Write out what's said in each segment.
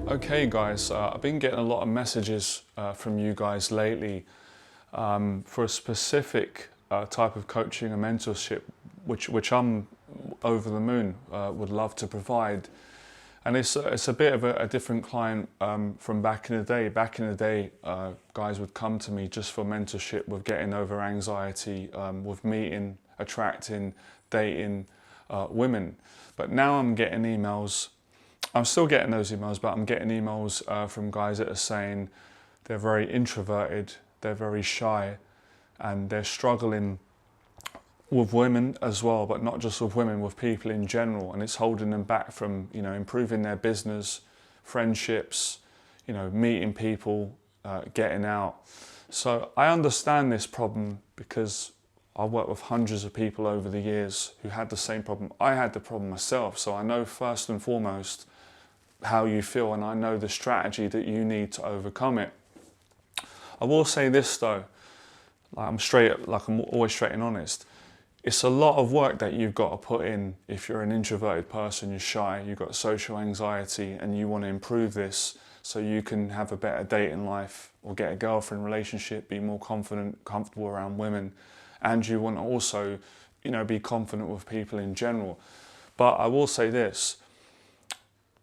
Okay guys, I've been getting a lot of messages from you guys lately for a specific type of coaching and mentorship which I'm over the moon, would love to provide. And it's a bit of a different client from back in the day. Back in the day, guys would come to me just for mentorship with getting over anxiety, with meeting, attracting, dating women. But now I'm getting emails. I'm still getting those emails, but I'm getting emails from guys that are saying they're very introverted, they're very shy, and they're struggling with women as well, but not just with women, with people in general, and it's holding them back from, improving their business, friendships, meeting people, getting out. So I understand this problem because I've worked with hundreds of people over the years who had the same problem. I had the problem myself, so I know first and foremost how you feel, and I know the strategy that you need to overcome it. I will say this though, I'm always straight and honest. It's a lot of work that you've got to put in if you're an introverted person, you're shy, you've got social anxiety, and you want to improve this so you can have a better dating life or get a girlfriend relationship, be more confident, comfortable around women, and you want to also, be confident with people in general. But I will say this,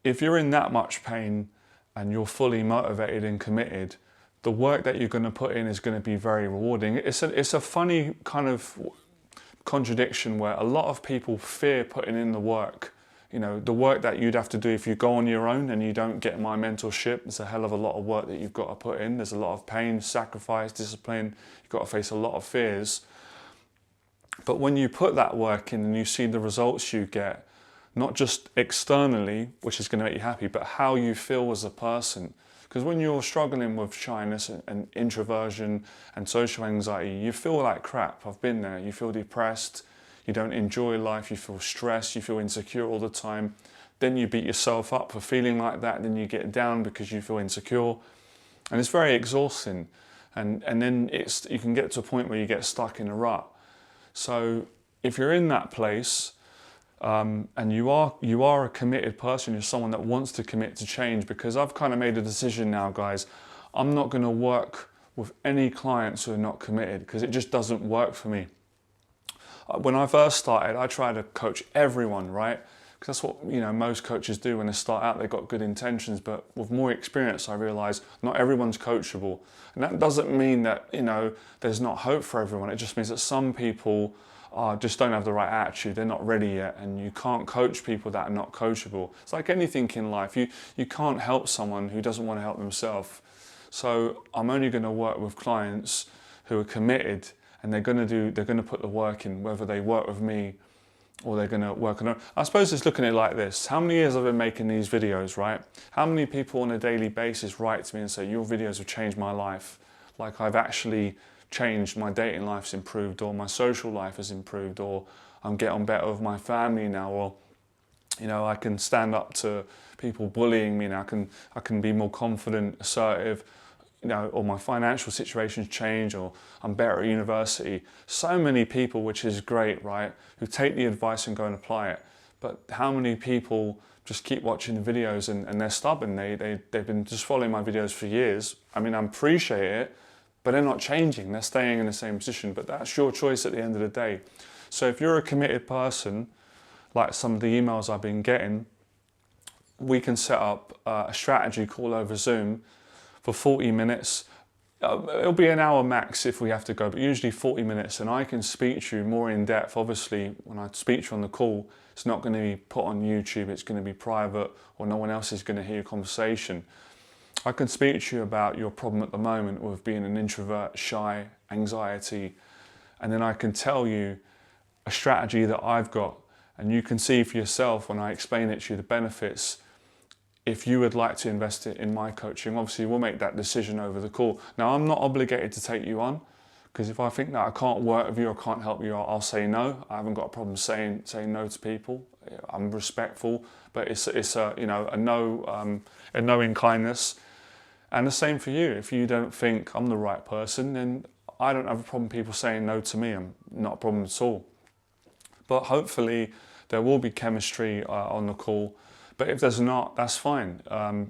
if you're in that much pain and you're fully motivated and committed, the work that you're going to put in is going to be very rewarding. It's a funny kind of contradiction where a lot of people fear putting in the work. The work that you'd have to do if you go on your own and you don't get my mentorship, there's a hell of a lot of work that you've got to put in. There's a lot of pain, sacrifice, discipline. You've got to face a lot of fears. But when you put that work in and you see the results you get, not just externally, which is going to make you happy, but how you feel as a person. Because when you're struggling with shyness and introversion and social anxiety, you feel like crap. I've been there. You feel depressed, you don't enjoy life, you feel stressed, you feel insecure all the time. Then you beat yourself up for feeling like that, then you get down because you feel insecure. And it's very exhausting. And then you can get to a point where you get stuck in a rut. So if you're in that place, and you are a committed person, you're someone that wants to commit to change, because I've kind of made a decision now, guys. I'm not going to work with any clients who are not committed because it just doesn't work for me. When I first started, I tried to coach everyone, right? Because that's what most coaches do when they start out. They've got good intentions, but with more experience, I realised not everyone's coachable, and that doesn't mean that there's not hope for everyone. It just means that some people just don't have the right attitude, they're not ready yet, and you can't coach people that are not coachable. It's like anything in life, you can't help someone who doesn't want to help themselves. So I'm only going to work with clients who are committed, and they're going to put the work in, whether they work with me or they're going to work on it. I suppose it's looking at it like this. How many years I've been making these videos, right? How many people on a daily basis write to me and say, your videos have changed my life? Like I've actually changed, my dating life's improved, or my social life has improved, or I'm getting better with my family now, or I can stand up to people bullying me now, I can be more confident, assertive, or my financial situation's changed, or I'm better at university. So many people, which is great, right, who take the advice and go and apply it. But how many people just keep watching the videos and they're stubborn? They've been just following my videos for years. I mean, I appreciate it, but they're not changing, they're staying in the same position. But that's your choice at the end of the day. So if you're a committed person, like some of the emails I've been getting, we can set up a strategy call over Zoom for 40 minutes. It'll be an hour max if we have to go, but usually 40 minutes, and I can speak to you more in depth. Obviously, when I speak to you on the call, it's not going to be put on YouTube, it's going to be private, or no one else is going to hear your conversation. I can speak to you about your problem at the moment with being an introvert, shy, anxiety, and then I can tell you a strategy that I've got, and you can see for yourself when I explain it to you the benefits. If you would like to invest it in my coaching, obviously we'll make that decision over the call. Now, I'm not obligated to take you on, because if I think that I can't work with you or can't help you, I'll say no. I haven't got a problem saying no to people. I'm respectful, but it's a no in kindness. And the same for you. If you don't think I'm the right person, then I don't have a problem people saying no to me. I'm not a problem at all. But hopefully there will be chemistry on the call. But if there's not, that's fine.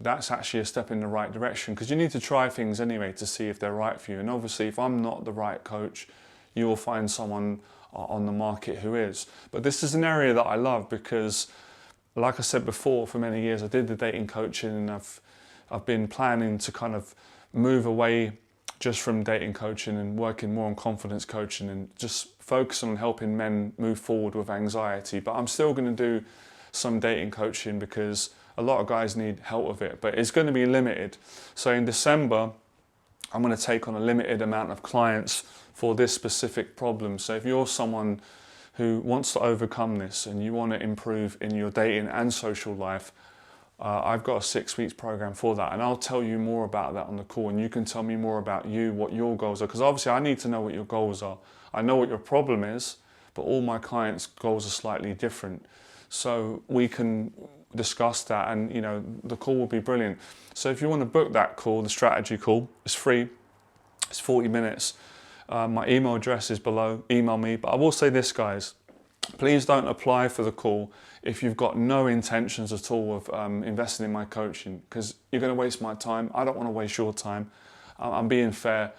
That's actually a step in the right direction, because you need to try things anyway to see if they're right for you. And obviously, if I'm not the right coach, you will find someone on the market who is. But this is an area that I love because, like I said before, for many years I did the dating coaching, and I've been planning to kind of move away just from dating coaching and working more on confidence coaching and just focus on helping men move forward with anxiety. But I'm still going to do some dating coaching because a lot of guys need help with it, but it's going to be limited. So in December, I'm going to take on a limited amount of clients for this specific problem. So if you're someone who wants to overcome this and you want to improve in your dating and social life, I've got a 6 weeks program for that, and I'll tell you more about that on the call, and you can tell me more about you, what your goals are, because obviously I need to know what your goals are. I know what your problem is, but all my clients' goals are slightly different. So we can discuss that, and the call will be brilliant. So if you want to book that call, the strategy call, it's free. It's 40 minutes. My email address is below. Email me. But I will say this, guys. Please don't apply for the call if you've got no intentions at all of investing in my coaching, because you're going to waste my time. I don't want to waste your time. I'm being fair,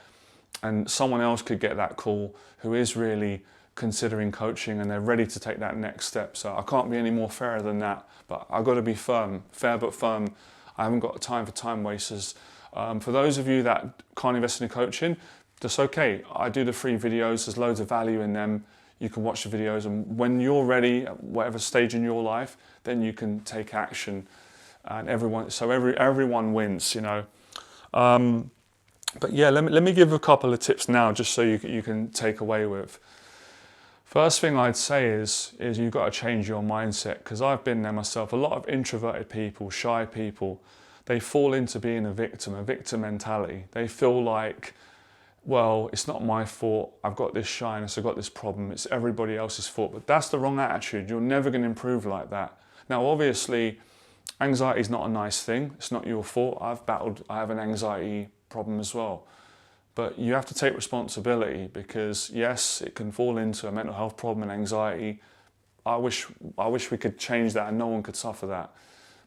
and someone else could get that call who is really considering coaching and they're ready to take that next step. So I can't be any more fairer than that, but I've got to be firm, fair but firm. I haven't got time for time wasters. For those of you that can't invest in coaching, that's okay. I do the free videos. There's loads of value in them. You can watch the videos, and when you're ready, at whatever stage in your life, then you can take action, and everyone wins, But yeah, let me give a couple of tips now, just so you can take away with. First thing I'd say is you've got to change your mindset, because I've been there myself. A lot of introverted people, shy people, they fall into being a victim mentality. They feel like, well, it's not my fault, I've got this shyness, I've got this problem, it's everybody else's fault. But that's the wrong attitude. You're never going to improve like that. Now, obviously, anxiety is not a nice thing. It's not your fault. I have an anxiety problem as well. But you have to take responsibility, because yes, it can fall into a mental health problem and anxiety. I wish we could change that and no one could suffer that.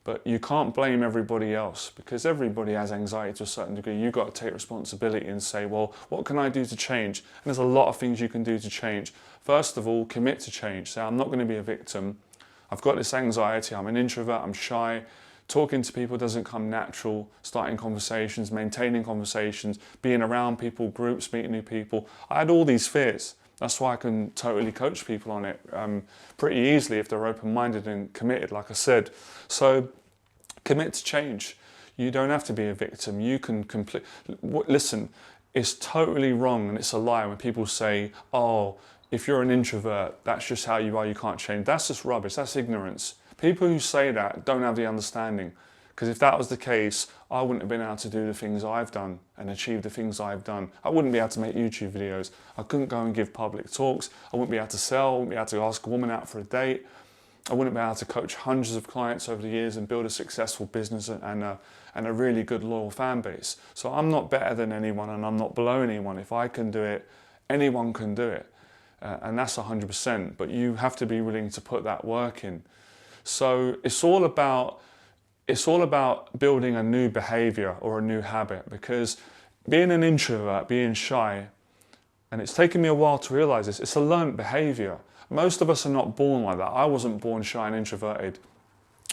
But you can't blame everybody else, because everybody has anxiety to a certain degree. You've got to take responsibility and say, well, what can I do to change? And there's a lot of things you can do to change. First of all, commit to change. Say, I'm not going to be a victim. I've got this anxiety. I'm an introvert. I'm shy. Talking to people doesn't come natural. Starting conversations, maintaining conversations, being around people, groups, meeting new people. I had all these fears. That's why I can totally coach people on it pretty easily if they're open-minded and committed, like I said. So commit to change. You don't have to be a victim. You can listen, it's totally wrong and it's a lie when people say, oh, if you're an introvert, that's just how you are, you can't change. That's just rubbish. That's ignorance. People who say that don't have the understanding. Because if that was the case, I wouldn't have been able to do the things I've done and achieve the things I've done. I wouldn't be able to make YouTube videos. I couldn't go and give public talks. I wouldn't be able to sell. I wouldn't be able to ask a woman out for a date. I wouldn't be able to coach hundreds of clients over the years and build a successful business and a really good loyal fan base. So I'm not better than anyone and I'm not below anyone. If I can do it, anyone can do it. And that's 100%. But you have to be willing to put that work in. So it's all about building a new behavior or a new habit, because being an introvert, being shy, and it's taken me a while to realize this, it's a learned behavior. Most of us are not born like that. I wasn't born shy and introverted.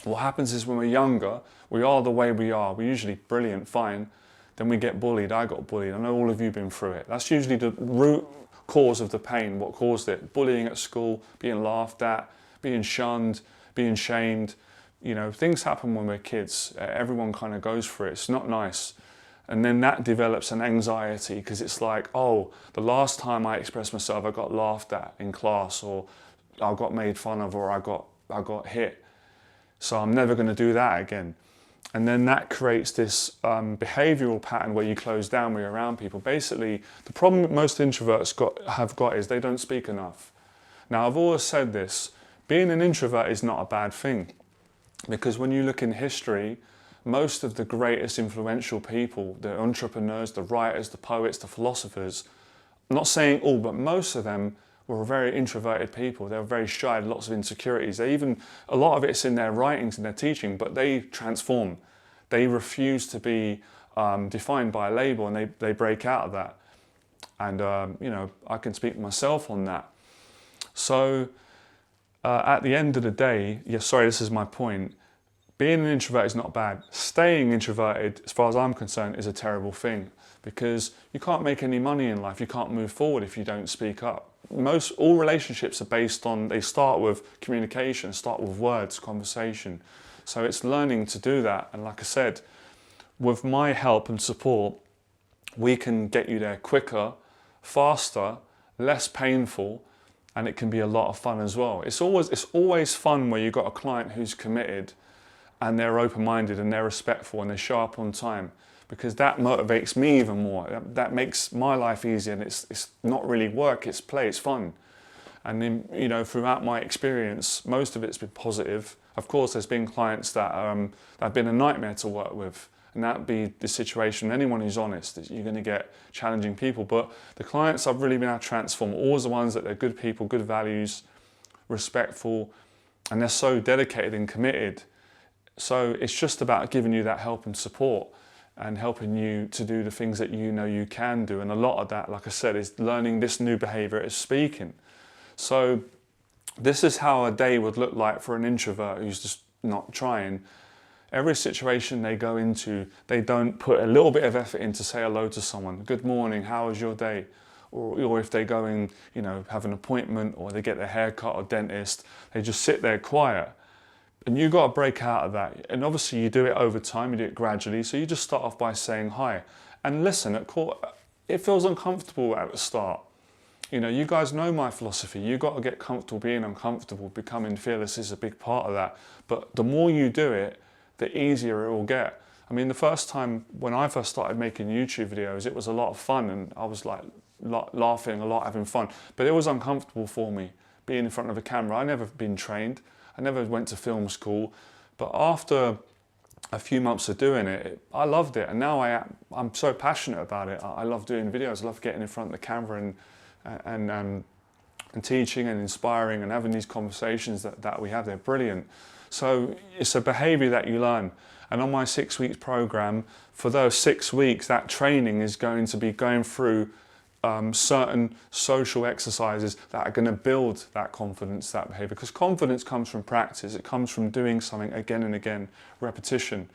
What happens is when we're younger, we are the way we are. We're usually brilliant, fine. Then we get bullied. I got bullied. I know all of you have been through it. That's usually the root cause of the pain, what caused it. Bullying at school, being laughed at, being shunned, being shamed. Things happen when we're kids. Everyone kind of goes for it. It's not nice. And then that develops an anxiety, because it's like, oh, the last time I expressed myself, I got laughed at in class, or I got made fun of, or I got hit. So I'm never going to do that again. And then that creates this behavioral pattern where you close down when you're around people. Basically, the problem that most introverts have got is they don't speak enough. Now, I've always said this, being an introvert is not a bad thing. Because when you look in history, most of the greatest influential people, the entrepreneurs, the writers, the poets, the philosophers, I'm not saying all, but most of them were very introverted people. They were very shy, had lots of insecurities. A lot of it's in their writings and their teaching, but they transform. They refuse to be defined by a label, and they break out of that. And I can speak for myself on that. So at the end of the day, this is my point. Being an introvert is not bad. Staying introverted, as far as I'm concerned, is a terrible thing, because you can't make any money in life. You can't move forward if you don't speak up. All relationships are based on, they start with communication, start with words, conversation. So it's learning to do that. And like I said, with my help and support, we can get you there quicker, faster, less painful, and it can be a lot of fun as well. It's always fun where you've got a client who's committed and they're open-minded and they're respectful and they show up on time, because that motivates me even more. That makes my life easier, and it's not really work, it's play, it's fun. And then, throughout my experience, most of it's been positive. Of course, there's been clients that have been a nightmare to work with, and that'd be the situation. Anyone who's honest, you're going to get challenging people. But the clients I've really been able to transform, always the ones that they're good people, good values, respectful, and they're so dedicated and committed. So it's just about giving you that help and support and helping you to do the things that you know you can do. And a lot of that, like I said, is learning this new behavior is speaking. So this is how a day would look like for an introvert who's just not trying. Every situation they go into, they don't put a little bit of effort in to say hello to someone. Good morning, how was your day? Or if they go in, have an appointment, or they get their hair cut or dentist, they just sit there quiet. And you've got to break out of that. And obviously you do it over time, you do it gradually. So you just start off by saying hi. And listen, it feels uncomfortable at the start. You guys know my philosophy. You've got to get comfortable being uncomfortable. Becoming fearless is a big part of that. But the more you do it, the easier it will get. I mean, the first time when I first started making YouTube videos, it was a lot of fun, and I was like laughing a lot, having fun. But it was uncomfortable for me, being in front of a camera. I'd never been trained. I never went to film school, but after a few months of doing it, I loved it. And now I'm so passionate about it. I love doing videos. I love getting in front of the camera and teaching and inspiring and having these conversations that we have. They're brilliant. So it's a behavior that you learn. And on my 6 weeks program, for those 6 weeks, that training is going to be going through certain social exercises that are going to build that confidence, that behavior. Because confidence comes from practice. It comes from doing something again and again, repetition.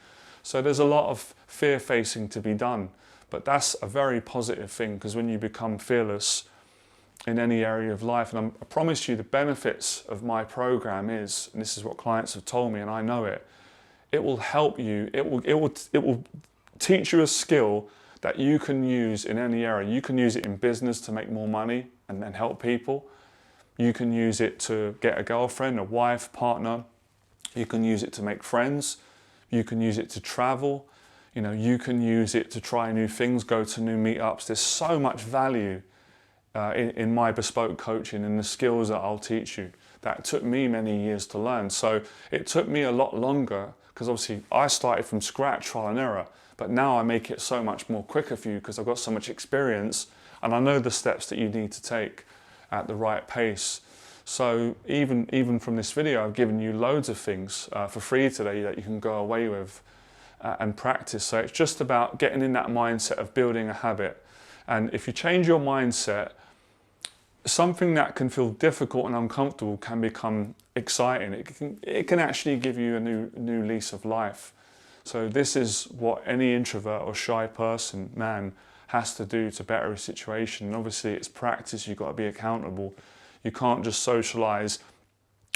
So there's a lot of fear facing to be done, but that's a very positive thing, because when you become fearless in any area of life, and I promise you the benefits of my program is, and this is what clients have told me, and I know it, it will help you, it will teach you a skill that you can use in any area. You can use it in business to make more money and then help people. You can use it to get a girlfriend, a wife, partner. You can use it to make friends. You can use it to travel. You can use it to try new things, go to new meetups. There's so much value in my bespoke coaching and the skills that I'll teach you. That took me many years to learn. So it took me a lot longer, because obviously I started from scratch, trial and error. But now I make it so much more quicker for you, because I've got so much experience and I know the steps that you need to take at the right pace. So even from this video, I've given you loads of things for free today that you can go away with and practice. So it's just about getting in that mindset of building a habit. And if you change your mindset, something that can feel difficult and uncomfortable can become exciting. It can actually give you a new lease of life. So this is what any introvert or shy man has to do to better a situation. And obviously it's practice. You've got to be accountable. You can't just socialize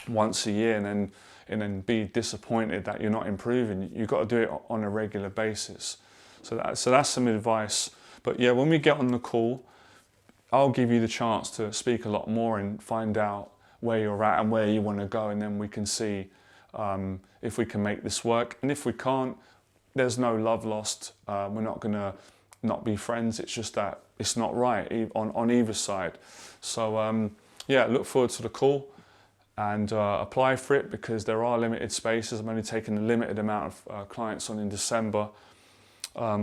once a year and then be disappointed that you're not improving. You've got to do it on a regular basis. So that's some advice. But yeah, when we get on the call, I'll give you the chance to speak a lot more and find out where you're at and where you want to go, and then we can see if we can make this work. And if we can't, there's no love lost. We're not going to not be friends. It's just that it's not right on either side. So yeah, look forward to the call and apply for it, because there are limited spaces. I'm only taking a limited amount of clients on in December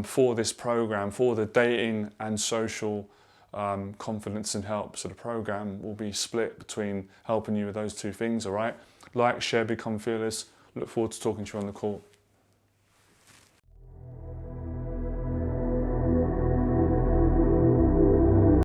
for this program, for the dating and social confidence and help. So the program will be split between helping you with those two things, all right? Like, share, become fearless. Look forward to talking to you on the call.